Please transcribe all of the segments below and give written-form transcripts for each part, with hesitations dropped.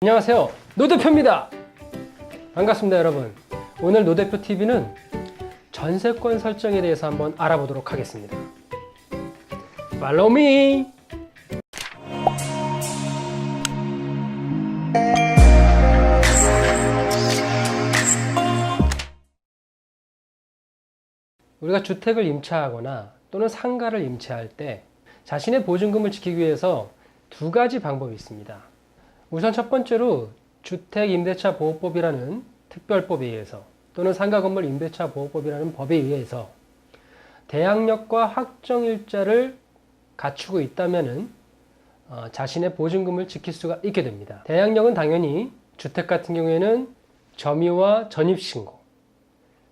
안녕하세요, 노대표입니다. 반갑습니다 여러분. 오늘 노대표 TV는 전세권 설정에 대해서 한번 알아보도록 하겠습니다. Follow me. 우리가 주택을 임차하거나 또는 상가를 임차할 때 자신의 보증금을 지키기 위해서 두 가지 방법이 있습니다. 우선 첫 번째로 주택임대차보호법이라는 특별법에 의해서 또는 상가건물 임대차보호법이라는 법에 의해서 대항력과 확정일자를 갖추고 있다면 자신의 보증금을 지킬 수가 있게 됩니다. 대항력은 당연히 주택 같은 경우에는 점유와 전입신고,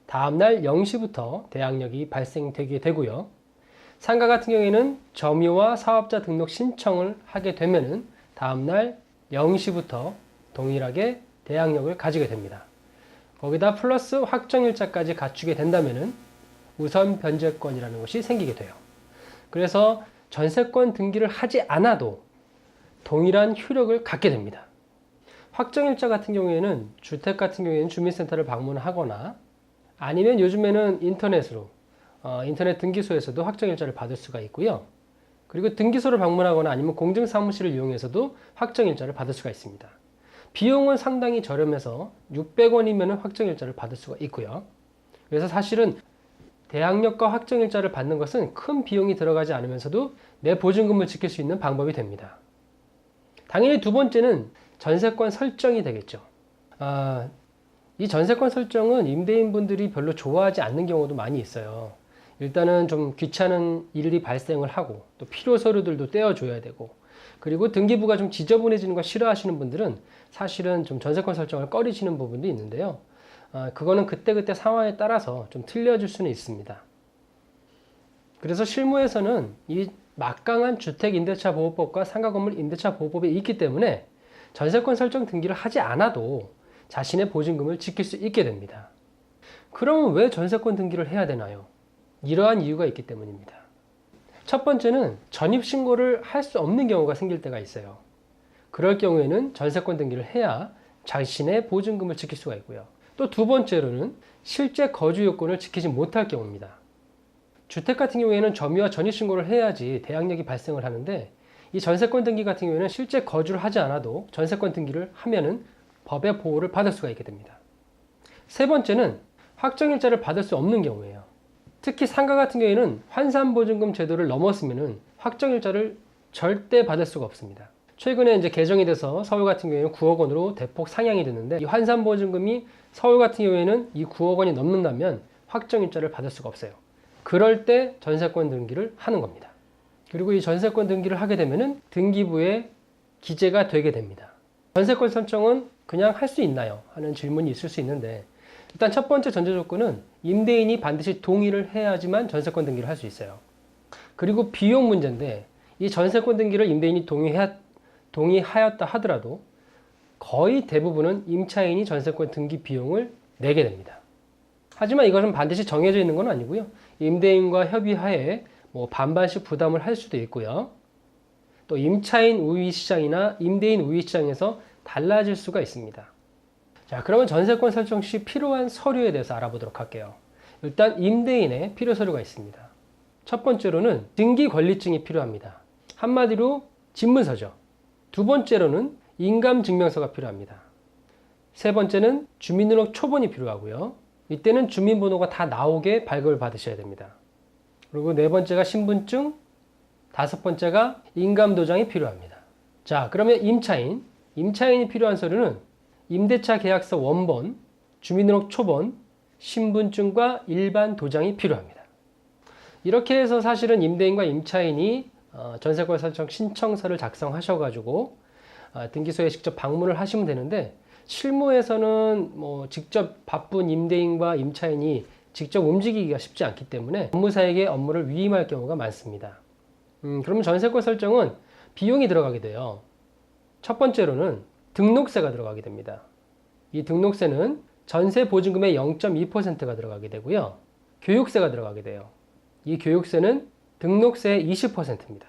다음날 0시부터 대항력이 발생되게 되고요. 상가 같은 경우에는 점유와 사업자 등록 신청을 하게 되면은 다음날 0시부터 동일하게 대항력을 가지게 됩니다. 거기다 플러스 확정일자까지 갖추게 된다면은 우선 변제권이라는 것이 생기게 돼요. 그래서 전세권 등기를 하지 않아도 동일한 효력을 갖게 됩니다. 확정일자 같은 경우에는 주택 같은 경우에는 주민센터를 방문하거나 아니면 요즘에는 인터넷으로 인터넷 등기소에서도 확정일자를 받을 수가 있고요. 그리고 등기소를 방문하거나 아니면 공증사무실을 이용해서도 확정일자를 받을 수가 있습니다. 비용은 상당히 저렴해서 600원이면 확정일자를 받을 수가 있고요. 그래서 사실은 대항력과 확정일자를 받는 것은 큰 비용이 들어가지 않으면서도 내 보증금을 지킬 수 있는 방법이 됩니다. 당연히 두 번째는 전세권 설정이 되겠죠. 이 전세권 설정은 임대인분들이 별로 좋아하지 않는 경우도 많이 있어요. 일단은 좀 귀찮은 일이 발생을 하고 또 필요 서류들도 떼어줘야 되고 그리고 등기부가 좀 지저분해지는 거 싫어하시는 분들은 사실은 좀 전세권 설정을 꺼리시는 부분도 있는데요. 그거는 그때그때 상황에 따라서 좀 틀려질 수는 있습니다. 그래서 실무에서는 이 막강한 주택임대차보호법과 상가건물 임대차보호법이 있기 때문에 전세권 설정 등기를 하지 않아도 자신의 보증금을 지킬 수 있게 됩니다. 그러면 왜 전세권 등기를 해야 되나요? 이러한 이유가 있기 때문입니다. 첫 번째는 전입신고를 할 수 없는 경우가 생길 때가 있어요. 그럴 경우에는 전세권 등기를 해야 자신의 보증금을 지킬 수가 있고요. 또 두 번째로는 실제 거주 요건을 지키지 못할 경우입니다. 주택 같은 경우에는 점유와 전입신고를 해야지 대항력이 발생을 하는데 이 전세권 등기 같은 경우에는 실제 거주를 하지 않아도 전세권 등기를 하면은 법의 보호를 받을 수가 있게 됩니다. 세 번째는 확정일자를 받을 수 없는 경우예요. 특히 상가 같은 경우에는 환산보증금 제도를 넘었으면은 확정일자를 절대 받을 수가 없습니다. 최근에 이제 개정이 돼서 서울 같은 경우에는 9억 원으로 대폭 상향이 됐는데 이 환산보증금이 서울 같은 경우에는 이 9억 원이 넘는다면 확정일자를 받을 수가 없어요. 그럴 때 전세권 등기를 하는 겁니다. 그리고 이 전세권 등기를 하게 되면은 등기부에 기재가 되게 됩니다. 전세권 설정은 그냥 할 수 있나요? 하는 질문이 있을 수 있는데 일단 첫 번째 전제 조건은 임대인이 반드시 동의를 해야지만 전세권 등기를 할 수 있어요. 그리고 비용 문제인데 이 전세권 등기를 임대인이 동의하였다 하더라도 거의 대부분은 임차인이 전세권 등기 비용을 내게 됩니다. 하지만 이것은 반드시 정해져 있는 건 아니고요. 임대인과 협의하에 반반씩 부담을 할 수도 있고요. 또 임차인 우위 시장이나 임대인 우위 시장에서 달라질 수가 있습니다. 자, 그러면 전세권 설정 시 필요한 서류에 대해서 알아보도록 할게요. 일단 임대인의 필요 서류가 있습니다. 첫 번째로는 등기권리증이 필요합니다. 한마디로 집문서죠. 두 번째로는 인감증명서가 필요합니다. 세 번째는 주민등록 초본이 필요하고요. 이때는 주민번호가 다 나오게 발급을 받으셔야 됩니다. 그리고 네 번째가 신분증, 다섯 번째가 인감도장이 필요합니다. 자, 그러면 임차인이 필요한 서류는 임대차 계약서 원본, 주민등록 초본, 신분증과 일반 도장이 필요합니다. 이렇게 해서 사실은 임대인과 임차인이 전세권 설정 신청서를 작성하셔가지고 등기소에 직접 방문을 하시면 되는데 실무에서는 직접 바쁜 임대인과 임차인이 직접 움직이기가 쉽지 않기 때문에 업무사에게 업무를 위임할 경우가 많습니다. 그러면 전세권 설정은 비용이 들어가게 돼요. 첫 번째로는 등록세가 들어가게 됩니다. 이 등록세는 전세 보증금의 0.2%가 들어가게 되고요. 교육세가 들어가게 돼요. 이 교육세는 등록세의 20%입니다.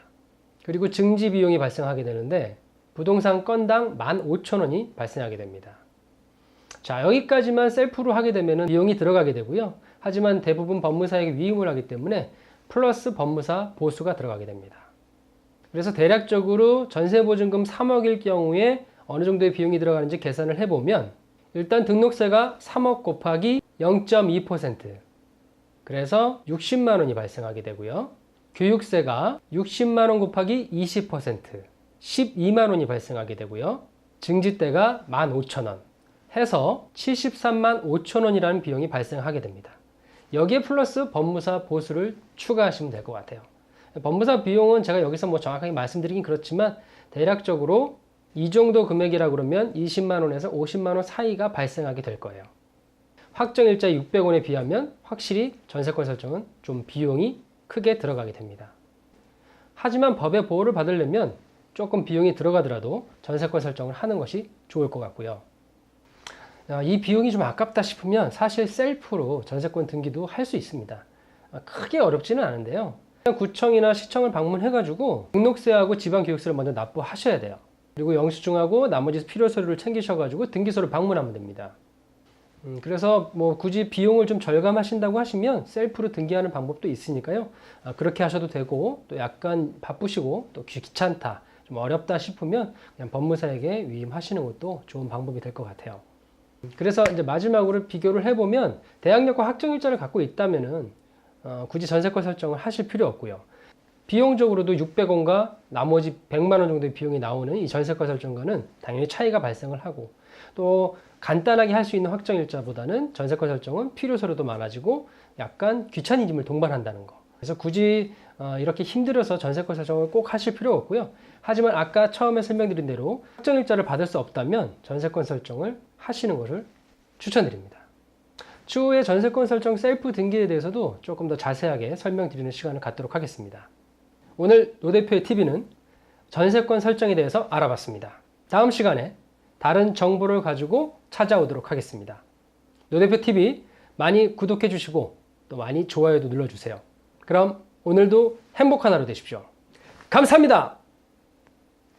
그리고 증지 비용이 발생하게 되는데 부동산 건당 15,000원이 발생하게 됩니다. 자, 여기까지만 셀프로 하게 되면 비용이 들어가게 되고요. 하지만 대부분 법무사에게 위임을 하기 때문에 플러스 법무사 보수가 들어가게 됩니다. 그래서 대략적으로 전세보증금 3억일 경우에 어느 정도의 비용이 들어가는지 계산을 해보면 일단 등록세가 3억 곱하기 0.2%, 그래서 60만 원이 발생하게 되고요. 교육세가 60만 원 곱하기 20%, 12만 원이 발생하게 되고요. 증지대가 15,000원 해서 73만 5천 원이라는 비용이 발생하게 됩니다. 여기에 플러스 법무사 보수를 추가하시면 될 것 같아요. 법무사 비용은 제가 여기서 뭐 정확하게 말씀드리긴 그렇지만 대략적으로 이 정도 금액이라 그러면 20만 원에서 50만 원 사이가 발생하게 될 거예요. 확정일자 600원에 비하면 확실히 전세권 설정은 좀 비용이 크게 들어가게 됩니다. 하지만 법의 보호를 받으려면 조금 비용이 들어가더라도 전세권 설정을 하는 것이 좋을 것 같고요. 이 비용이 좀 아깝다 싶으면 사실 셀프로 전세권 등기도 할 수 있습니다. 크게 어렵지는 않은데요. 그냥 구청이나 시청을 방문해가지고 등록세하고 지방교육세를 먼저 납부하셔야 돼요. 그리고 영수증하고 나머지 필요 서류를 챙기셔가지고 등기소를 방문하면 됩니다. 그래서 뭐 굳이 비용을 좀 절감하신다고 하시면 셀프로 등기하는 방법도 있으니까요. 그렇게 하셔도 되고, 또 약간 바쁘시고 또 귀찮다, 좀 어렵다 싶으면 그냥 법무사에게 위임하시는 것도 좋은 방법이 될 것 같아요. 그래서 이제 마지막으로 비교를 해보면 대항력과 확정일자를 갖고 있다면은 굳이 전세권 설정을 하실 필요 없고요. 비용적으로도 600원과 나머지 100만 원 정도의 비용이 나오는 이 전세권 설정과는 당연히 차이가 발생을 하고, 또 간단하게 할 수 있는 확정일자보다는 전세권 설정은 필요 서류도 많아지고 약간 귀차니즘을 동반한다는 거. 그래서 굳이 이렇게 힘들어서 전세권 설정을 꼭 하실 필요 없고요. 하지만 아까 처음에 설명드린 대로 확정일자를 받을 수 없다면 전세권 설정을 하시는 것을 추천드립니다. 추후에 전세권 설정 셀프 등기에 대해서도 조금 더 자세하게 설명드리는 시간을 갖도록 하겠습니다. 오늘 노 대표의 TV는 전세권 설정에 대해서 알아봤습니다. 다음 시간에 다른 정보를 가지고 찾아오도록 하겠습니다. 노 대표 TV 많이 구독해 주시고 또 많이 좋아요도 눌러주세요. 그럼 오늘도 행복한 하루 되십시오. 감사합니다.